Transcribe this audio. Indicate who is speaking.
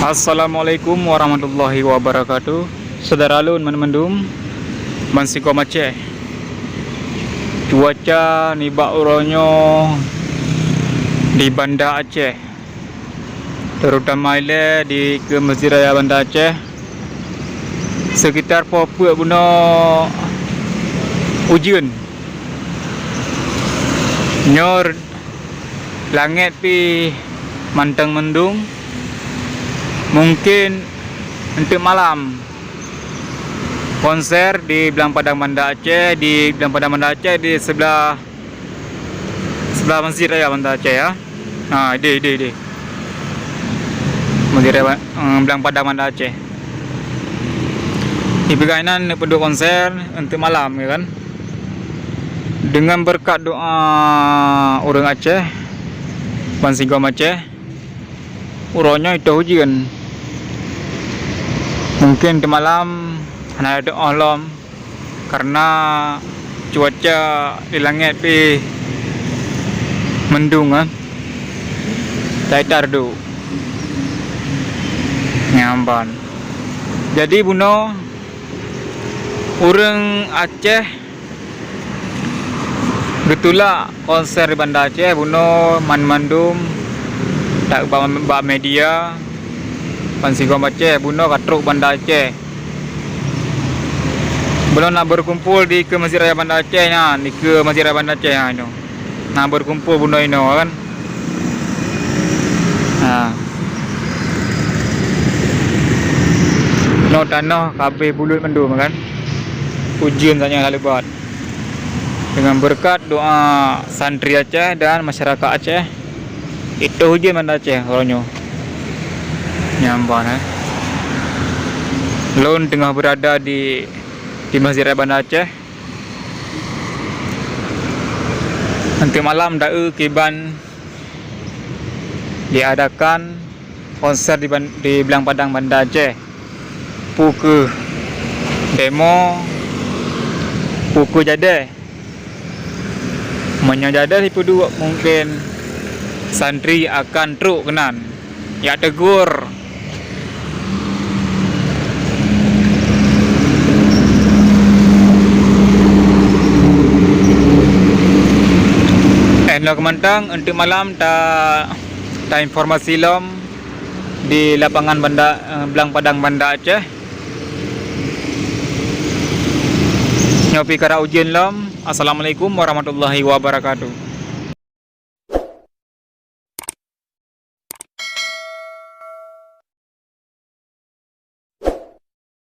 Speaker 1: Assalamualaikum warahmatullahi wabarakatuh. Saudara lun mendum Mansiko Aceh. Cuaca ni bak uronyo di Banda Aceh, terutama ile di ke Masjid Raya Banda Aceh. Sekitar popuk guna hujan. Nyor langit pi mantang mendung. Mungkin untuk malam konser di Belang Padang Banda Aceh, di sebelah Masjid Raya Banda Aceh ya. Nah, di Masjid Raya Belang Padang Banda Aceh. Di perkainan penduduk konser untuk malam ya kan. Dengan berkat doa orang Aceh, Bansigom Aceh, uronya itu hujan. Mungkin di malam hanya ada alam karena cuaca di langit pi mendung kan. Taitar du nyamban. Jadi buno orang Aceh betullah konser di Banda Aceh buno mandum tak ba media Bansigom Aceh buno katruk Banda Aceh. Belum nak berkumpul di ke Masjid Raya Banda Aceh nya, di ke Masjid Raya Banda Aceh nya. Nak berkumpul buno ino kan. Nah. No tanah kabeh bulut mendum kan. Ujian saja lebat. Dengan berkat doa santri Aceh dan masyarakat Aceh, itu hujan Banda Aceh orangnya. Nyamban Lon tengah berada di Masjid Raya Banda Aceh. Nanti malam kiban diadakan konser di Belang Padang Banda Aceh. Pukul demo pukul jade. Menyajada tipu dua mungkin santri akan truk kenan. Ya tegur. Nak kemantang untuk malam ta informasi lom di lapangan Belang Padang Banda Aceh. Nyopi kara ujian lom. Assalamualaikum warahmatullahi wabarakatuh.